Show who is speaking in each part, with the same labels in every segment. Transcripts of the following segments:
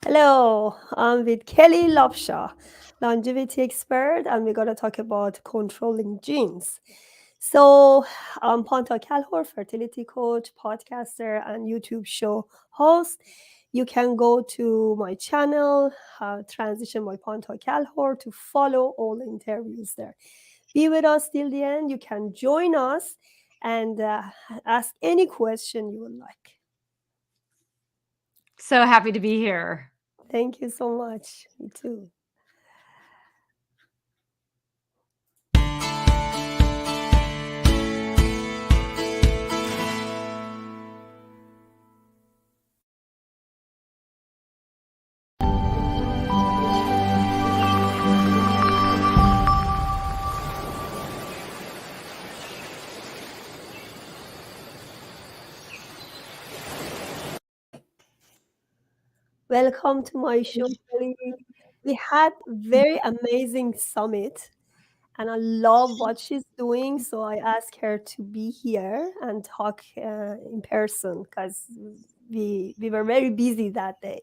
Speaker 1: Hello, I'm with Kellie Lupsha, longevity expert, and we're going to talk about controlling genes. So, I'm Panta Kalhor, fertility coach, podcaster, and YouTube show host. You can go to my channel, Transition by Panta Kalhor, to follow all the interviews there. Be with us till the end. You can join us and ask any question you would like.
Speaker 2: So happy to be here.
Speaker 1: Thank you so much. Me too. Welcome to my show, Kelly. We had very amazing summit, and I love what she's doing. So I asked her to be here and talk in person because we were very busy that day.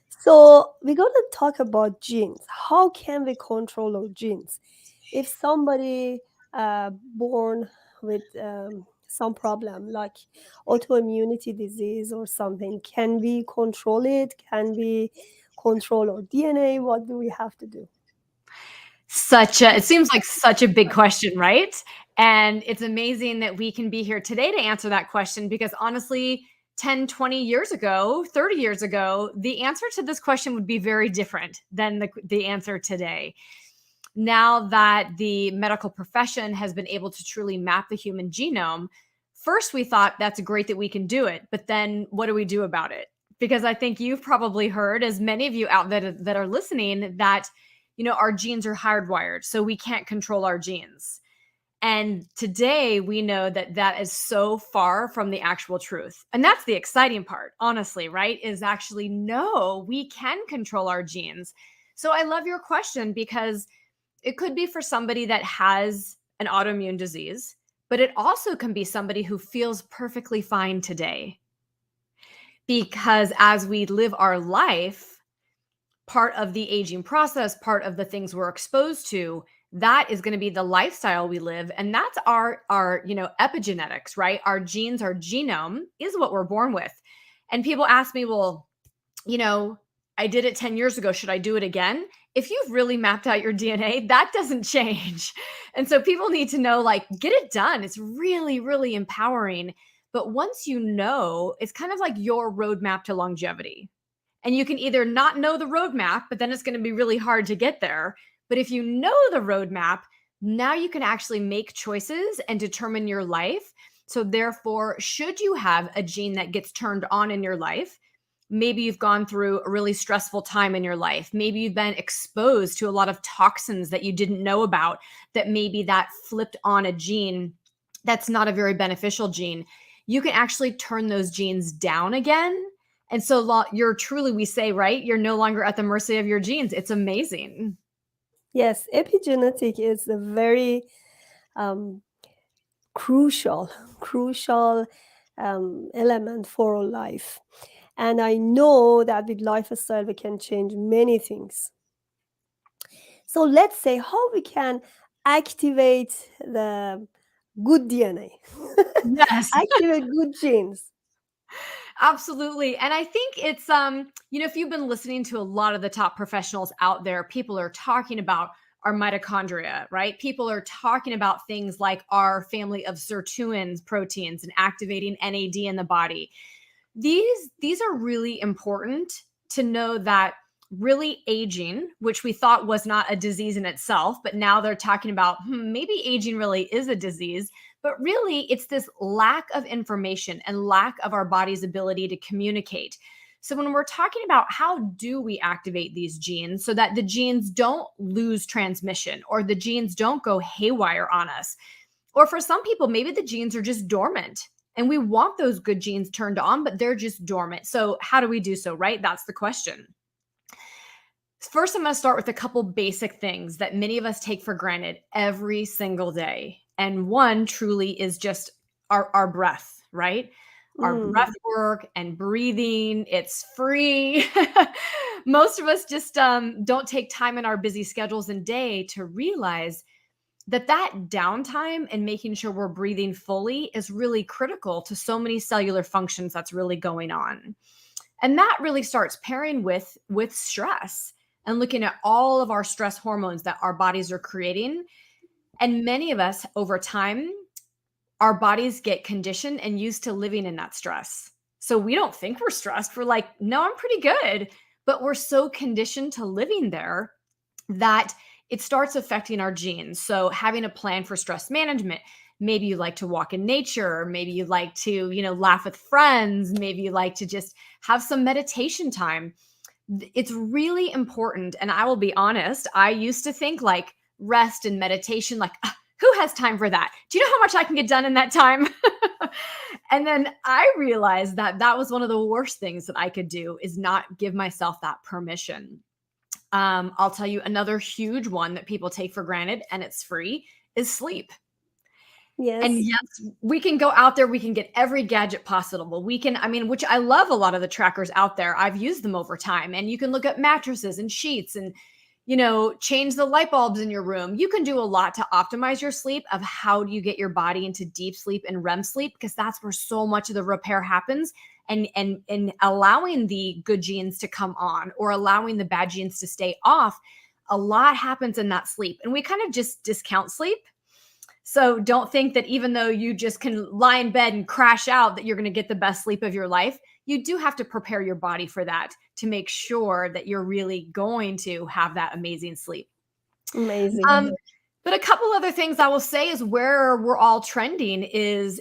Speaker 1: So we're gonna talk about genes. How can we control our genes? If somebody born with some problem like autoimmunity disease or something, can we control it? Can we control our DNA? What do we have to do?
Speaker 2: It seems like such a big question, right? And it's amazing that we can be here today to answer that question because honestly, 10, 20 years ago, 30 years ago, the answer to this question would be very different than the answer today. Now that the medical profession has been able to truly map the human genome, first we thought that's great that we can do it, but then what do we do about it? Because I think you've probably heard, as many of you out there that are listening, that our genes are hardwired, so we can't control our genes. And today we know that that is so far from the actual truth. And that's the exciting part, honestly, right? Is actually, no, we can control our genes. So I love your question because it could be for somebody that has an autoimmune disease, but it also can be somebody who feels perfectly fine today. Because as we live our life, part of the aging process, part of the things we're exposed to, that is going to be the lifestyle we live. And that's our epigenetics, right? Our genes, our genome is what we're born with. And people ask me, well, I did it 10 years ago. Should I do it again? If you've really mapped out your DNA, that doesn't change. And so people need to know, like, get it done. It's really, really empowering. But once you know, it's kind of like your roadmap to longevity. And you can either not know the roadmap, but then it's going to be really hard to get there. But if you know the roadmap, now you can actually make choices and determine your life. So therefore, should you have a gene that gets turned on in your life, maybe you've gone through a really stressful time in your life. Maybe you've been exposed to a lot of toxins that you didn't know about, that maybe that flipped on a gene that's not a very beneficial gene. You can actually turn those genes down again. And so you're truly, we say, right? You're no longer at the mercy of your genes. It's amazing.
Speaker 1: Yes, epigenetic is a very um, crucial element for our life. And I know that with lifestyle, we can change many things. So let's say how we can activate the good DNA,
Speaker 2: Yes.
Speaker 1: activate good genes.
Speaker 2: Absolutely. And I think it's if you've been listening to a lot of the top professionals out there, people are talking about our mitochondria, right? People are talking about things like our family of sirtuins proteins and activating NAD in the body. These are really important to know that really aging, which we thought was not a disease in itself, but now they're talking about maybe aging really is a disease. But really, it's this lack of information and lack of our body's ability to communicate. So when we're talking about how do we activate these genes so that the genes don't lose transmission or the genes don't go haywire on us, or for some people, maybe the genes are just dormant and we want those good genes turned on, but they're just dormant. So how do we do so, right? That's the question. First, I'm going to start with a couple basic things that many of us take for granted every single day. And one truly is just our breath, right? our breath work and breathing. It's free. Most of us just don't take time in our busy schedules and day to realize that downtime and making sure we're breathing fully is really critical to so many cellular functions that's really going on. And that really starts pairing with stress and looking at all of our stress hormones that our bodies are creating. And many of us over time, our bodies get conditioned and used to living in that stress. So we don't think we're stressed. We're like, no, I'm pretty good. But we're so conditioned to living there that it starts affecting our genes. So having a plan for stress management, maybe you like to walk in nature, maybe you like to, laugh with friends, maybe you like to just have some meditation time. It's really important. And I will be honest, I used to think like rest and meditation, like, who has time for that? Do you know how much I can get done in that time? And then I realized that was one of the worst things that I could do, is not give myself that permission. I'll tell you another huge one that people take for granted, and it's free, is sleep. And
Speaker 1: Yes.
Speaker 2: yes, we can go out there, we can get every gadget possible. Which I love a lot of the trackers out there. I've used them over time, and you can look at mattresses and sheets and, change the light bulbs in your room. You can do a lot to optimize your sleep of how do you get your body into deep sleep and REM sleep, because that's where so much of the repair happens. And allowing the good genes to come on or allowing the bad genes to stay off, a lot happens in that sleep. And we kind of just discount sleep. So don't think that even though you just can lie in bed and crash out, that you're going to get the best sleep of your life. You do have to prepare your body for that to make sure that you're really going to have that amazing sleep.
Speaker 1: Amazing.
Speaker 2: But a couple other things I will say is where we're all trending is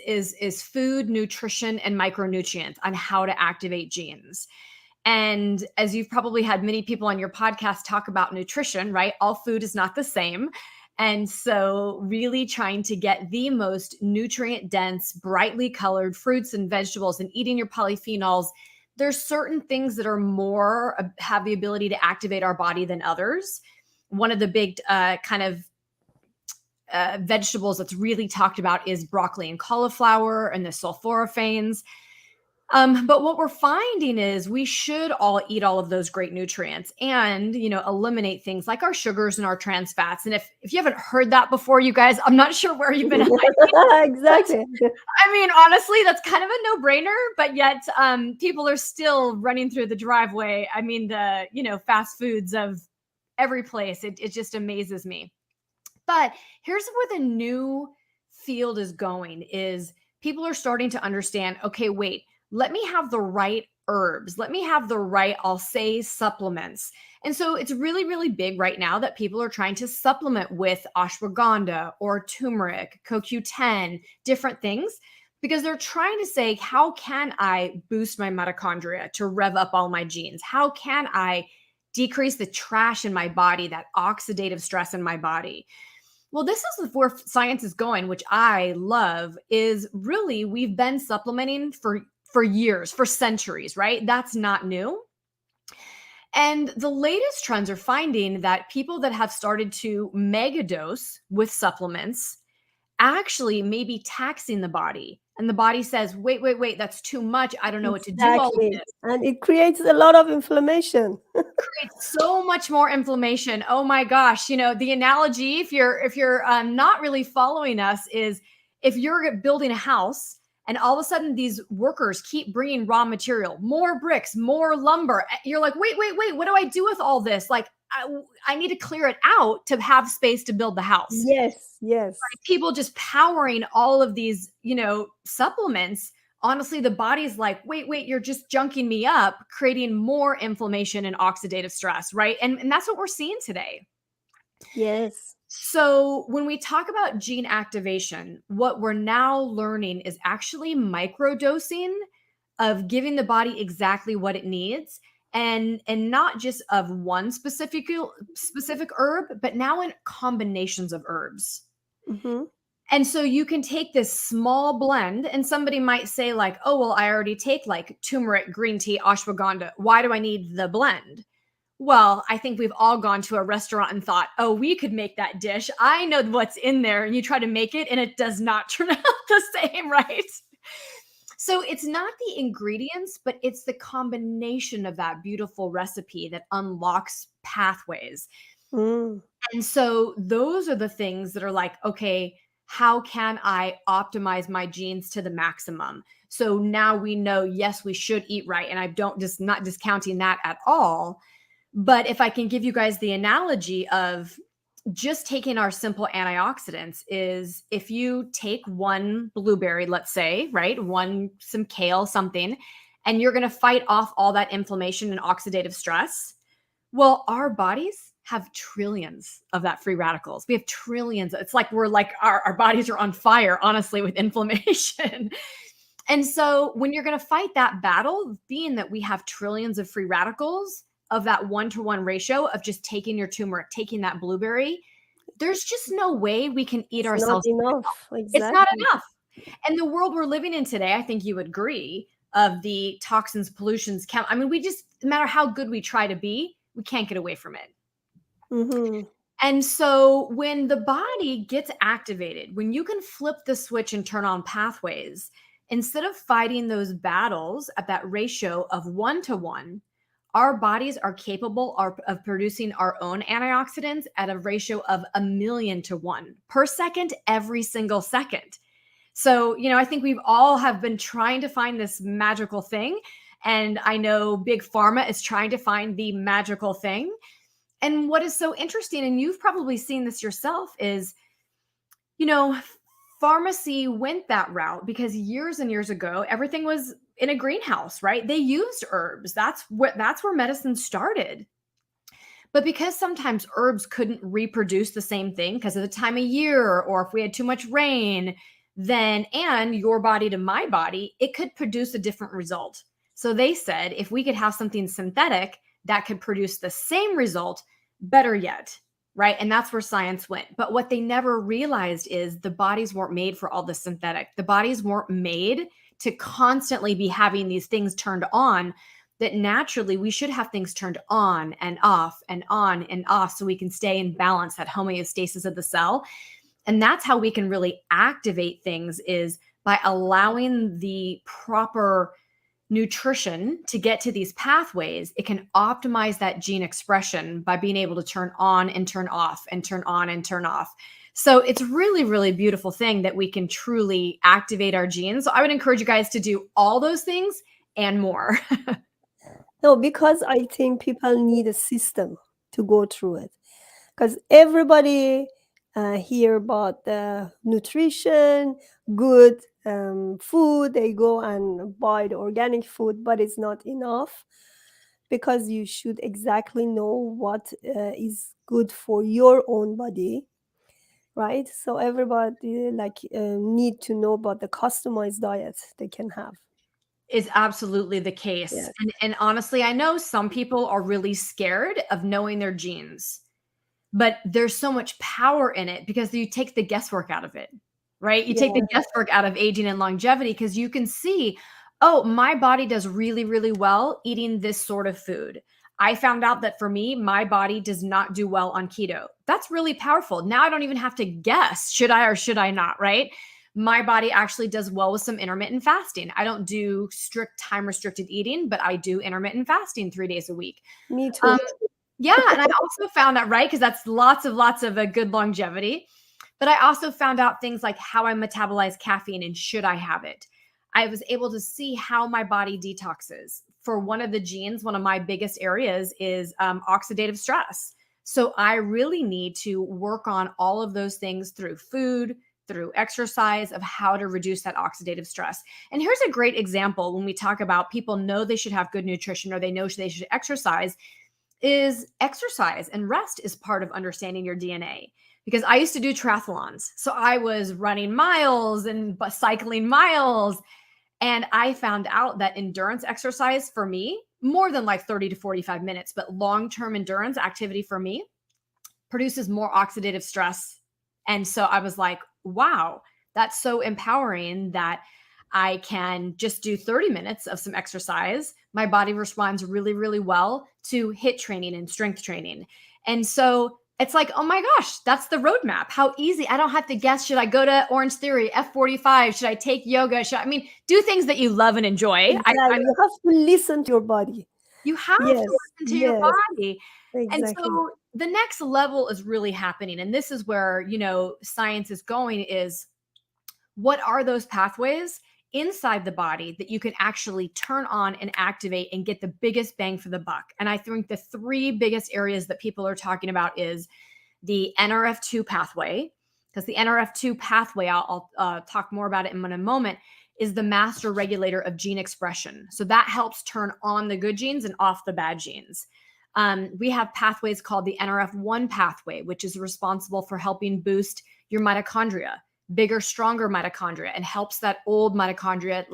Speaker 2: food, nutrition, and micronutrients on how to activate genes. And as you've probably had many people on your podcast talk about nutrition, right? All food is not the same. And so really trying to get the most nutrient dense, brightly colored fruits and vegetables and eating your polyphenols. There's certain things that are more have the ability to activate our body than others. One of the big vegetables that's really talked about is broccoli and cauliflower and the sulforaphanes. But what we're finding is we should all eat all of those great nutrients and, eliminate things like our sugars and our trans fats. And if you haven't heard that before, you guys, I'm not sure where you've been
Speaker 1: Exactly.
Speaker 2: honestly, that's kind of a no-brainer, but yet people are still running through the driveway. The, fast foods of every place. It just amazes me. But here's where the new field is going, is people are starting to understand, okay, wait, let me have the right herbs. Let me have the right, I'll say, supplements. And so it's really, really big right now that people are trying to supplement with ashwagandha or turmeric, CoQ10, different things, because they're trying to say, how can I boost my mitochondria to rev up all my genes? How can I decrease the trash in my body, that oxidative stress in my body? Well, this is where science is going, which I love, is really we've been supplementing for years, for centuries, right? That's not new. And the latest trends are finding that people that have started to megadose with supplements actually may be taxing the body. And the body says, wait, that's too much. I don't know what to do all of
Speaker 1: Exactly.
Speaker 2: this.
Speaker 1: And it creates a lot of inflammation.
Speaker 2: Creates so much more inflammation. Oh my gosh. The analogy, if you're not really following us, is if you're building a house and all of a sudden these workers keep bringing raw material, more bricks, more lumber. You're like, wait, what do I do with all this? Like, I need to clear it out to have space to build the house.
Speaker 1: Yes.
Speaker 2: People just powering all of these, supplements. Honestly, the body's like, wait, you're just junking me up, creating more inflammation and oxidative stress, right? And that's what we're seeing today.
Speaker 1: Yes.
Speaker 2: So when we talk about gene activation, what we're now learning is actually microdosing of giving the body exactly what it needs, and not just of one specific herb, but now in combinations of herbs.
Speaker 1: Mm-hmm.
Speaker 2: And so you can take this small blend, and somebody might say like, oh, well, I already take like turmeric, green tea, ashwagandha. Why do I need the blend? Well, I think we've all gone to a restaurant and thought, oh, we could make that dish. I know what's in there. And you try to make it and it does not turn out the same, right? So it's not the ingredients, but it's the combination of that beautiful recipe that unlocks pathways.
Speaker 1: Mm.
Speaker 2: And so those are the things that are like, okay, how can I optimize my genes to the maximum? So now we know, yes, we should eat right. And I don't just not discounting that at all. But if I can give you guys the analogy of just taking our simple antioxidants is if you take one blueberry, let's say, right, some kale, something, and you're going to fight off all that inflammation and oxidative stress. Well, our bodies have trillions of that free radicals. We have trillions. It's like we're like our bodies are on fire, honestly, with inflammation. And so when you're going to fight that battle, being that we have trillions of free radicals of that 1-to-1 ratio of just taking your turmeric, taking that blueberry, there's just no way we can eat
Speaker 1: It's not
Speaker 2: ourselves to hell.
Speaker 1: enough.
Speaker 2: It's not
Speaker 1: Exactly.
Speaker 2: enough. And the world we're living in today, I think you would agree, of the toxins, pollutions, I mean, we just, no matter how good we try to be, we can't get away from it.
Speaker 1: Mm-hmm.
Speaker 2: And so when the body gets activated, when you can flip the switch and turn on pathways, instead of fighting those battles at that ratio of 1-to-1, our bodies are capable of producing our own antioxidants at a ratio of 1,000,000 to 1 per second, every single second. So, I think we've all have been trying to find this magical thing. And I know Big Pharma is trying to find the magical thing. And what is so interesting, and you've probably seen this yourself, is, you know, pharmacy went that route because years and years ago, everything was in a greenhouse, right? They used herbs. That's where medicine started. But because sometimes herbs couldn't reproduce the same thing because of the time of year, or if we had too much rain, then, and your body to my body, it could produce a different result. So they said if we could have something synthetic that could produce the same result, better yet, right? And that's where science went. But what they never realized is the bodies weren't made for all the synthetic. The bodies weren't made to constantly be having these things turned on, that naturally we should have things turned on and off and on and off so we can stay in balance, that homeostasis of the cell. And that's how we can really activate things, is by allowing the proper nutrition to get to these pathways. It can optimize that gene expression by being able to turn on and turn off and turn on and turn off. So it's really, really beautiful thing that we can truly activate our genes. So I would encourage you guys to do all those things and more.
Speaker 1: No, because I think people need a system to go through it. Because everybody hear about the nutrition, good food, they go and buy the organic food, but it's not enough, because you should exactly know what is good for your own body, right? So everybody need to know about the customized diet they can have.
Speaker 2: Is absolutely the case.
Speaker 1: Yes.
Speaker 2: And honestly, I know some people are really scared of knowing their genes, but there's so much power in it because you take the guesswork out of it, right? You take the
Speaker 1: Yeah.
Speaker 2: guesswork out of aging and longevity because you can see, oh, my body does really, really well eating this sort of food. I found out that for me, my body does not do well on keto. That's really powerful. Now I don't even have to guess, should I or should I not, right? My body actually does well with some intermittent fasting. I don't do strict time restricted eating, but I do intermittent fasting 3 days a week.
Speaker 1: Me
Speaker 2: Um,
Speaker 1: too.
Speaker 2: yeah, and I also found that, right, because that's lots of a good longevity. But I also found out things like how I metabolize caffeine and should I have it. I was able to see how my body detoxes. For one of the genes, one of my biggest areas is oxidative stress. So I really need to work on all of those things through food, through exercise, of how to reduce that oxidative stress. And here's a great example when we talk about people know they should have good nutrition or they know they should exercise, is exercise and rest is part of understanding your DNA. Because I used to do triathlons. So I was running miles and cycling miles. And I found out that endurance exercise for me, more than like 30 to 45 minutes, but long term endurance activity for me produces more oxidative stress. And so I was like, wow, that's so empowering that I can just do 30 minutes of some exercise. My body responds really, really well to HIIT training and strength training. And so It's like, oh my gosh, that's the roadmap. How easy. I don't have to guess. Should I go to Orange Theory, F45? Should I take yoga? I mean, do things that you love and enjoy.
Speaker 1: Exactly. You have to listen to your body.
Speaker 2: You have to
Speaker 1: Yes,
Speaker 2: listen to your
Speaker 1: yes,
Speaker 2: body. And
Speaker 1: exactly.
Speaker 2: so the next level is really happening. And this is where, science is going is what are those pathways inside the body that you can actually turn on and activate and get the biggest bang for the buck? And I think the three biggest areas that people are talking about is the NRF2 pathway, because the NRF2 pathway, I'll talk more about it in a moment, is the master regulator of gene expression. So that helps turn on the good genes and off the bad genes. We have pathways called the NRF1 pathway, which is responsible for helping boost your mitochondria, bigger, stronger mitochondria, and helps that old mitochondria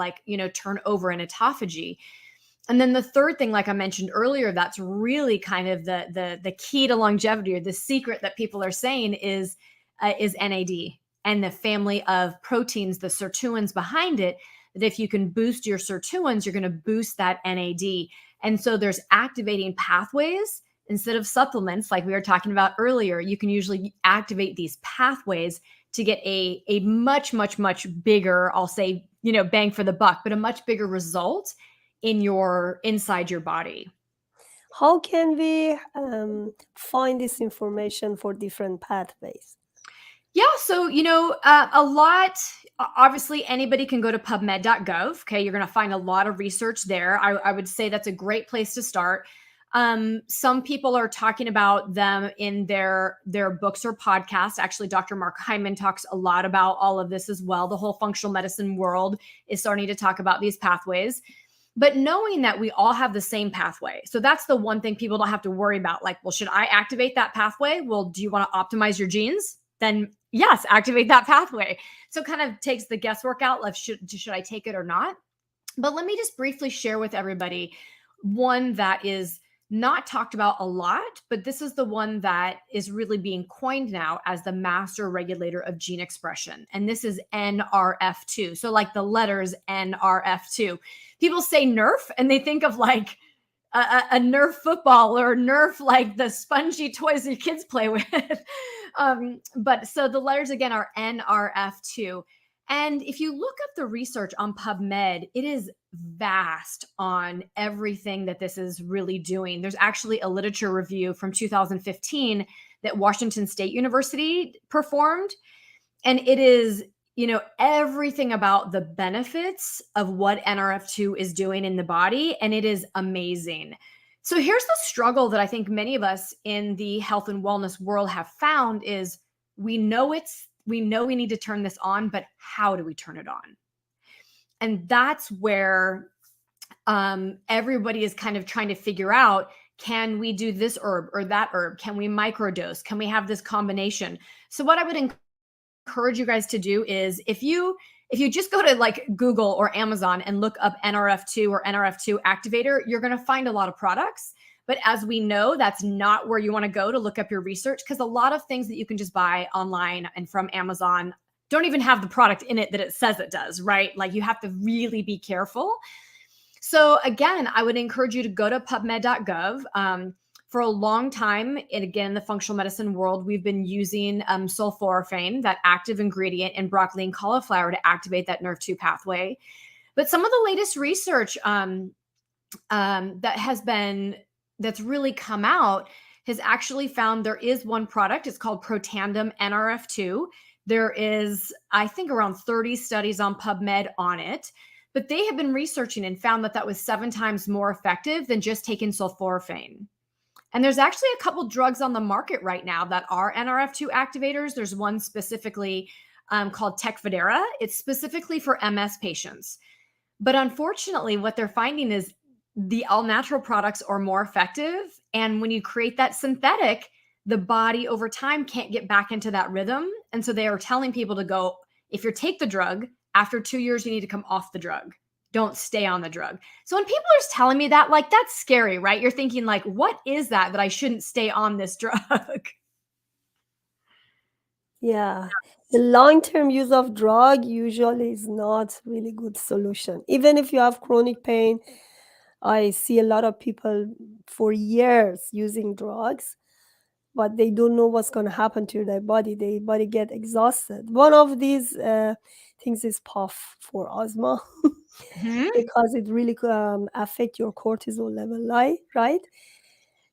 Speaker 2: turn over in autophagy. And then the third thing, like I mentioned earlier, that's really kind of the key to longevity, or the secret that people are saying is NAD and the family of proteins, the sirtuins behind it. That if you can boost your sirtuins, you're going to boost that NAD. And so there's activating pathways instead of supplements, like we were talking about earlier. You can usually activate these pathways to get a much, much, much bigger, I'll say, bang for the buck, but a much bigger result inside your body.
Speaker 1: How can we find this information for different pathways?
Speaker 2: Yeah, so a lot. Obviously, anybody can go to PubMed.gov. Okay, you're going to find a lot of research there. I would say that's a great place to start. Some people are talking about them in their books or podcasts. Actually, Dr. Mark Hyman talks a lot about all of this as well. The whole functional medicine world is starting to talk about these pathways. But knowing that we all have the same pathway. So that's the one thing people don't have to worry about. Like, well, should I activate that pathway? Well, do you want to optimize your genes? Then yes, activate that pathway. So it kind of takes the guesswork out of should I take it or not? But let me just briefly share with everybody one that is not talked about a lot, but this is the one that is really being coined now as the master regulator of gene expression. And this is NRF2. So, like the letters NRF2. People say Nerf and they think of like a Nerf football or Nerf, like the spongy toys your kids play with. But so the letters again are NRF2. And if you look up the research on PubMed, it is vast on everything that this is really doing. There's actually a literature review from 2015 that Washington State University performed. And it is, everything about the benefits of what NRF2 is doing in the body. And it is amazing. So here's the struggle that I think many of us in the health and wellness world have found is we know we need to turn this on, but how do we turn it on? And that's where everybody is kind of trying to figure out, can we do this herb or that herb? Can we microdose? Can we have this combination? So what I would encourage you guys to do is if you just go to like Google or Amazon and look up NRF2 or NRF2 activator, you're going to find a lot of products. But as we know, that's not where you want to go to look up your research, because a lot of things that you can just buy online and from Amazon don't even have the product in it that it says it does, right? Like you have to really be careful. So again, I would encourage you to go to PubMed.gov. For a long time, and again, in the functional medicine world, we've been using sulforaphane, that active ingredient in broccoli and cauliflower, to activate that NRF2 pathway. But some of the latest research that's really come out has actually found there is one product. It's called Protandim NRF2. There is, I think, around 30 studies on PubMed on it. But they have been researching and found that was 7 times more effective than just taking sulforaphane. And there's actually a couple drugs on the market right now that are NRF2 activators. There's one specifically called Tecfidera. It's specifically for MS patients. But unfortunately, what they're finding is the all-natural products are more effective. And when you create that synthetic, the body over time can't get back into that rhythm. And so they are telling people to go, if you take the drug, after 2 years, you need to come off the drug. Don't stay on the drug. So when people are just telling me that, like, that's scary, right? You're thinking like, what is that I shouldn't stay on this drug?
Speaker 1: Yeah. The long-term use of drug usually is not really good solution. Even if you have chronic pain, I see a lot of people for years using drugs, but they don't know what's going to happen to their body. Their body get exhausted. One of these things is puff for asthma
Speaker 2: Mhm.
Speaker 1: because it really affect your cortisol level, right?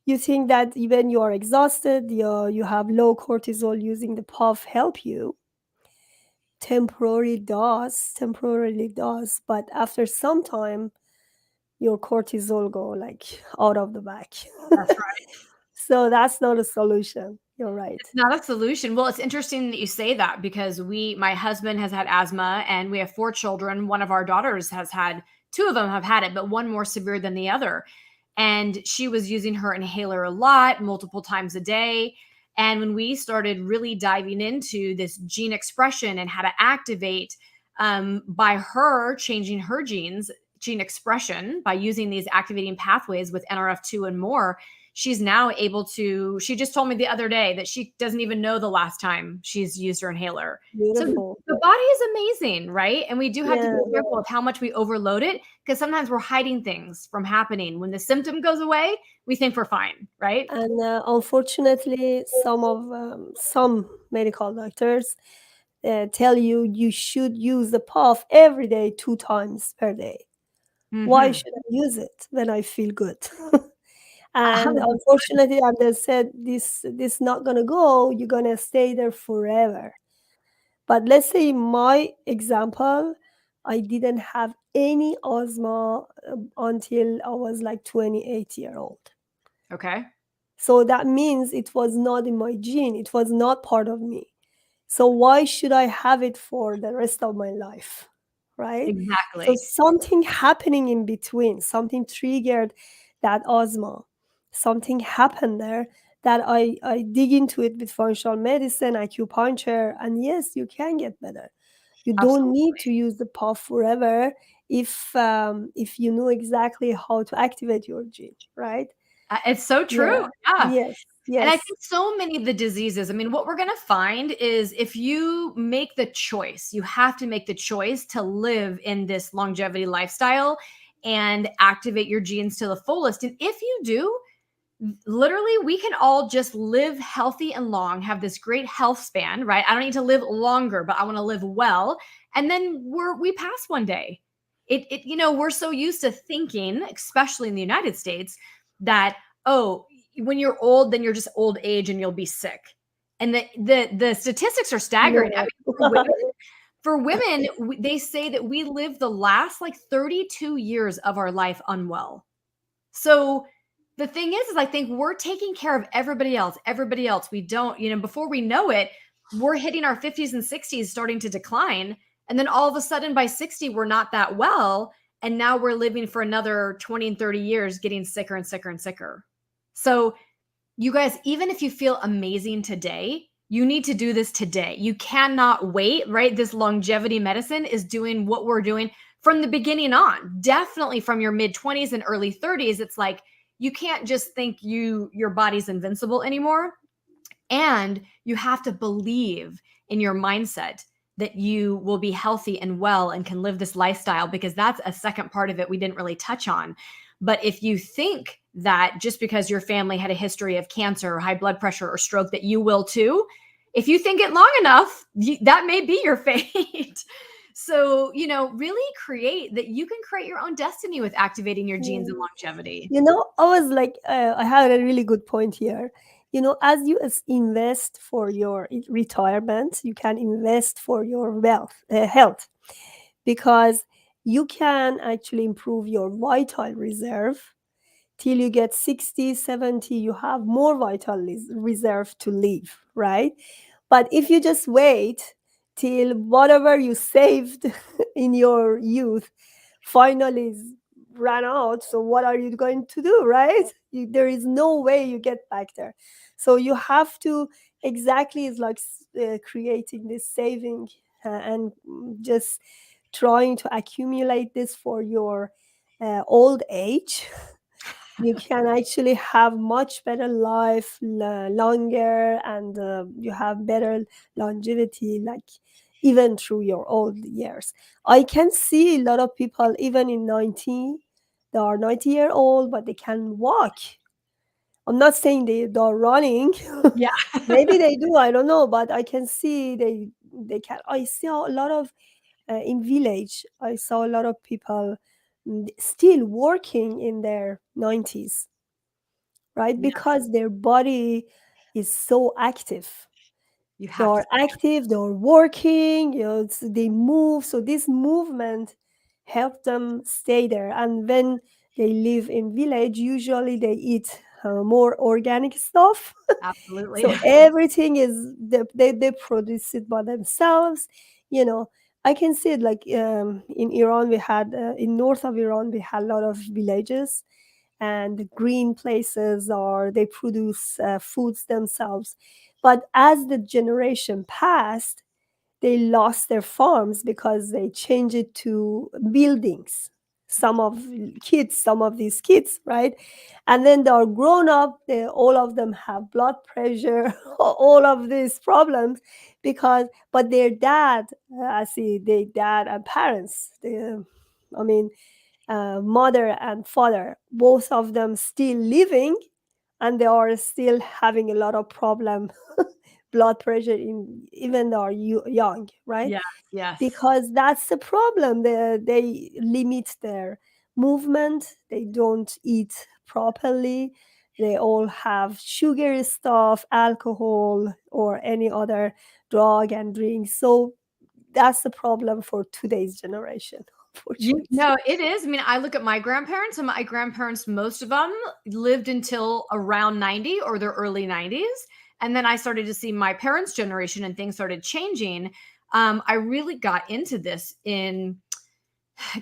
Speaker 1: You think that even you are exhausted, you have low cortisol, using the puff help you. Temporarily does, but after some time, your cortisol go like out of the back.
Speaker 2: That's right.
Speaker 1: So that's not a solution. You're right.
Speaker 2: It's not a solution. Well, it's interesting that you say that because my husband has had asthma and we have 4 children. One of our daughters has had 2 of them have had it, but one more severe than the other. And she was using her inhaler a lot, multiple times a day. And when we started really diving into this gene expression and how to activate by her changing her gene expression by using these activating pathways with NRF2 and more, she's now able to, she just told me the other day that she doesn't even know the last time she's used her inhaler. So
Speaker 1: Beautiful.
Speaker 2: the body is amazing, right? And we do have to be
Speaker 1: Yeah.
Speaker 2: careful with how much we overload it because sometimes we're hiding things from happening. When the symptom goes away, we think we're fine, right?
Speaker 1: And unfortunately, some medical doctors tell you you should use the puff every day, 2 times per day. Why
Speaker 2: Hmm.
Speaker 1: should I use it when I feel good?
Speaker 2: A
Speaker 1: And
Speaker 2: 100%.
Speaker 1: unfortunately, and they said this not gonna go. You're gonna stay there forever. But let's say my example, I didn't have any asthma until I was like 28-year old.
Speaker 2: Okay.
Speaker 1: So that means it was not in my gene. It was not part of me. So why should I have it for the rest of my life? Right? So
Speaker 2: Exactly.
Speaker 1: something happening in between, something triggered that asthma. Something happened there that I dig into it with functional medicine, acupuncture, and yes, you can get better. You don't need
Speaker 2: Absolutely.
Speaker 1: to use the puff forever if you know exactly how to activate your gene, right?
Speaker 2: It's so
Speaker 1: Yeah.
Speaker 2: true. Yeah.
Speaker 1: Yes.
Speaker 2: And I
Speaker 1: Yes.
Speaker 2: think so many of the diseases, I mean, what we're going to find is if you make the choice, you have to make the choice to live in this longevity lifestyle and activate your genes to the fullest. And if you do, literally, we can all just live healthy and long, have this great health span, right? I don't need to live longer, but I want to live well. And then we pass one day. We're so used to thinking, especially in the United States, that, oh, when you're old, then you're just old age and you'll be sick. And the statistics are staggering. I
Speaker 1: No.
Speaker 2: mean, for women, they say that we live the last like 32 years of our life unwell. So the thing is I think we're taking care of everybody else. Everybody else. We don't, before we know it, we're hitting our 50s and 60s starting to decline. And then all of a sudden by 60, we're not that well. And now we're living for another 20 and 30 years, getting sicker and sicker and sicker. So, you guys, even if you feel amazing today, you need to do this today. You cannot wait, right? This longevity medicine is doing what we're doing from the beginning on. Definitely from your mid 20s and early 30s. It's like you can't just think your body's invincible anymore. And you have to believe in your mindset that you will be healthy and well and can live this lifestyle because that's a second part of it we didn't really touch on. But if you think that just because your family had a history of cancer or high blood pressure or stroke that you will too, if you think it long enough, that may be your fate. So, really create that you can create your own destiny with activating your genes and
Speaker 1: Yeah.
Speaker 2: longevity.
Speaker 1: I was like, I had a really good point here. As you invest for your retirement, you can invest for your health, because you can actually improve your vital reserve till you get 60, 70. You have more vital reserve to live, right? But if you just wait till whatever you saved in your youth finally ran out, so what are you going to do, right? There is no way you get back there. So you have to, exactly, it's like creating this saving and just trying to accumulate this for your old age. You can actually have much better life, longer, and you have better longevity, like even through your old years. I can see a lot of people even in 90, they are 90-year-old but they can walk. I'm not saying they're running.
Speaker 2: Yeah.
Speaker 1: Maybe they do, I don't know, but I can see they can. I see a lot of in village. I saw a lot of people still working in their 90s, right?
Speaker 2: Yeah.
Speaker 1: Because their body is so active.
Speaker 2: You
Speaker 1: They
Speaker 2: have to
Speaker 1: are active, they are working, they move. So this movement help them stay there. And when they live in village, usually they eat more organic stuff.
Speaker 2: absolutely.
Speaker 1: So everything is they produce it by themselves. You know, I can see it like in Iran. We had in north of Iran we had a lot of villages and the green places, or they produce foods themselves. But as the generation passed, they lost their farms because they changed it to buildings. Some of these kids, right? And then they are grown up, all of them have blood pressure, all of these problems but their dad, I see their dad and parents, I mean, mother and father, both of them still living, and they are still having a lot of problem, blood pressure in even they are young, right?
Speaker 2: Yes, yes.
Speaker 1: Because that's the problem. They limit their movement. They don't eat properly. They all have sugar stuff, alcohol, or any other drug and drink. So that's the problem for today's generation,
Speaker 2: You
Speaker 1: unfortunately.
Speaker 2: know, it is. I mean, I look at my grandparents, and my grandparents, most of them lived until around 90 or their early 90s. And then I started to see my parents' generation and things started changing. I really got into this in,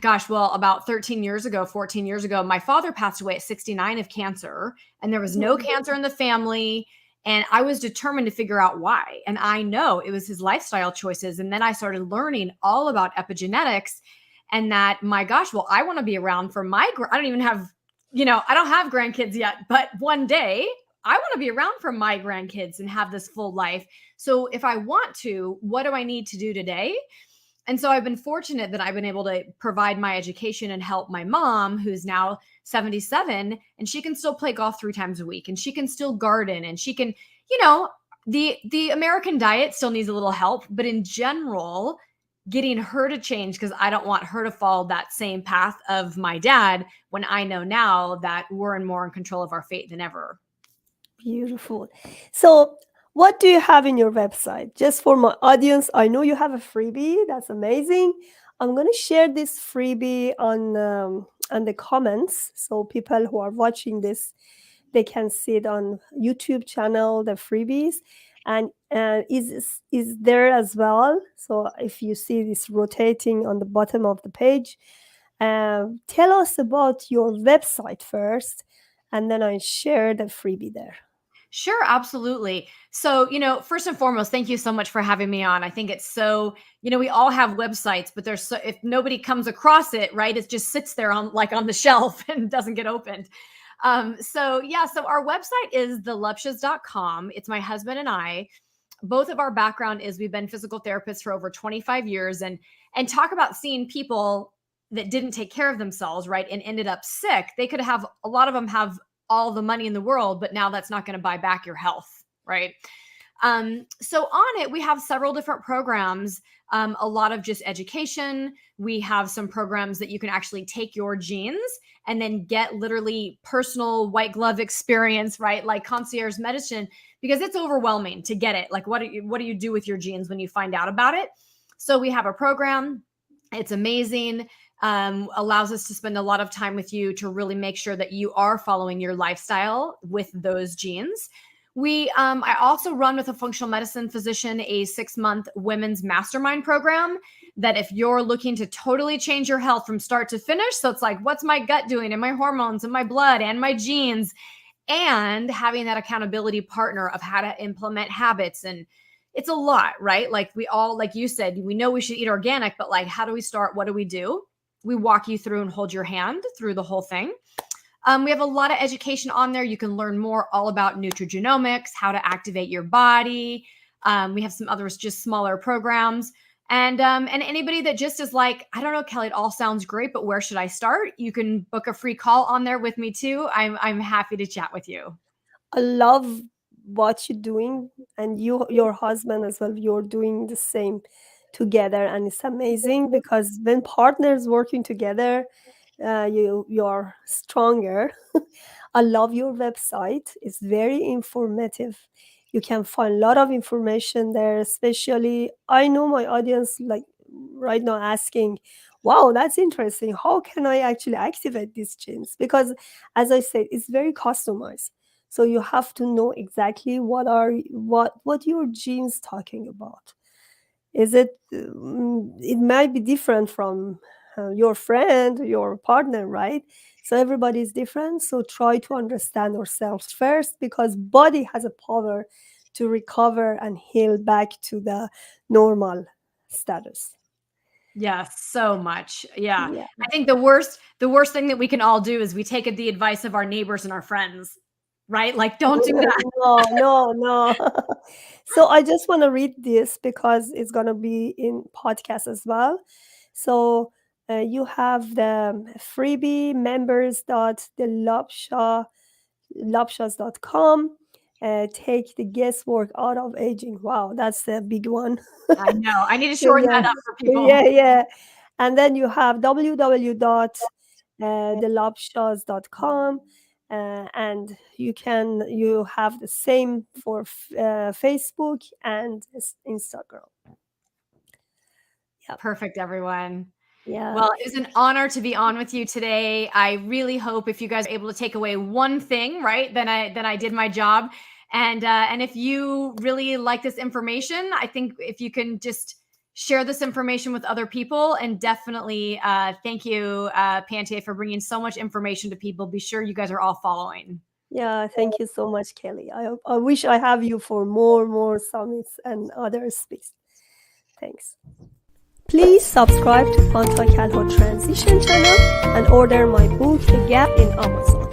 Speaker 2: gosh, well, about 13 years ago, 14 years ago. My father passed away at 69 of cancer, and there was no
Speaker 1: Mhm.
Speaker 2: cancer in the family. And I was determined to figure out why. And I know it was his lifestyle choices. And then I started learning all about epigenetics, and that, my gosh, well, I want to be around for I don't even have, I don't have grandkids yet, but one day I want to be around for my grandkids and have this full life. So if I want to, what do I need to do today? And so I've been fortunate that I've been able to provide my education and help my mom, who's now 77, and she can still play golf 3 times a week, and she can still garden, and she can, you know, the American diet still needs a little help, but in general, getting her to change, because I don't want her to follow that same path of my dad, when I know now that we're more in control of our fate than ever.
Speaker 1: Beautiful. So, what do you have in your website? Just for my audience, I know you have a freebie. That's amazing. I'm going to share this freebie on the comments, so people who are watching this, they can see it on YouTube channel, the freebies, and is there as well. So if you see this rotating on the bottom of the page, tell us about your website first, and then I share the freebie there.
Speaker 2: Sure, absolutely. So, first and foremost, thank you so much for having me on. I think it's so, we all have websites, but if nobody comes across it, right, it just sits there on the shelf and doesn't get opened. So our website is thelupshas.com. It's my husband and I. Both of our background is we've been physical therapists for over 25 years, and talk about seeing people that didn't take care of themselves, right, and ended up sick. They could have, a lot of them have all the money in the world, but now that's not going to buy back your health, right? So on it, we have several different programs, a lot of just education. We have some programs that you can actually take your genes and then get literally personal white glove experience, right? Like concierge medicine, because it's overwhelming to get it. Like, what do you do with your genes when you find out about it? So we have a program. It's amazing. Allows us to spend a lot of time with you to really make sure that you are following your lifestyle with those genes. I also run with a functional medicine physician a 6-month women's mastermind program, that if you're looking to totally change your health from start to finish, so it's like, what's my gut doing, and my hormones and my blood and my genes, and having that accountability partner of how to implement habits. And it's a lot, right? Like, we all, like you said, we know we should eat organic, but like, how do we start? What do we do? We walk you through and hold your hand through the whole thing. We have a lot of education on there. You can learn more all about nutrigenomics, how to activate your body. We have some others, just smaller programs. And anybody that just is like, I don't know, Kelly, it all sounds great, but where should I start? You can book a free call on there with me too. I'm happy to chat with you.
Speaker 1: I love what you're doing, and your husband as well. You're doing the same together, and it's amazing because when partners working together, you're stronger. I love your website. It's very informative. You can find a lot of information there, especially I know my audience like right now asking, wow, that's interesting. How can I actually activate these genes? Because as I said, it's very customized. So you have to know exactly what your genes talking about. Is it it might be different from your friend, your partner, right? So everybody is different, so try to understand ourselves first, because body has a power to recover and heal back to the normal status.
Speaker 2: Yes, so much. Yeah.
Speaker 1: Yeah.
Speaker 2: I think the worst thing that we can all do is we take the advice of our neighbors and our friends, right? Like, don't do that.
Speaker 1: No, no, no. So I just want to read this because it's going to be in podcast as well. So you have the freebie members.thelupshas.com. Take the guesswork out of aging. Wow, that's the big one.
Speaker 2: I know. I need to shorten
Speaker 1: Yeah,
Speaker 2: that up for people.
Speaker 1: yeah, yeah. And then you have www.thelobshaws.com, and you have the same for Facebook and Instagram. Yep.
Speaker 2: Perfect, everyone.
Speaker 1: Yeah.
Speaker 2: Well, it was an honor to be on with you today. I really hope if you guys are able to take away one thing, right, then I did my job. And if you really like this information, I think if you can just share this information with other people, and definitely thank you, Pantea, for bringing so much information to people. Be sure you guys are all following.
Speaker 1: Yeah. Thank you so much, Kelly. I wish I have you for more summits and other speaks. Thanks. Please subscribe to Quanta Calho Transition channel and order my book, The Gap, in Amazon.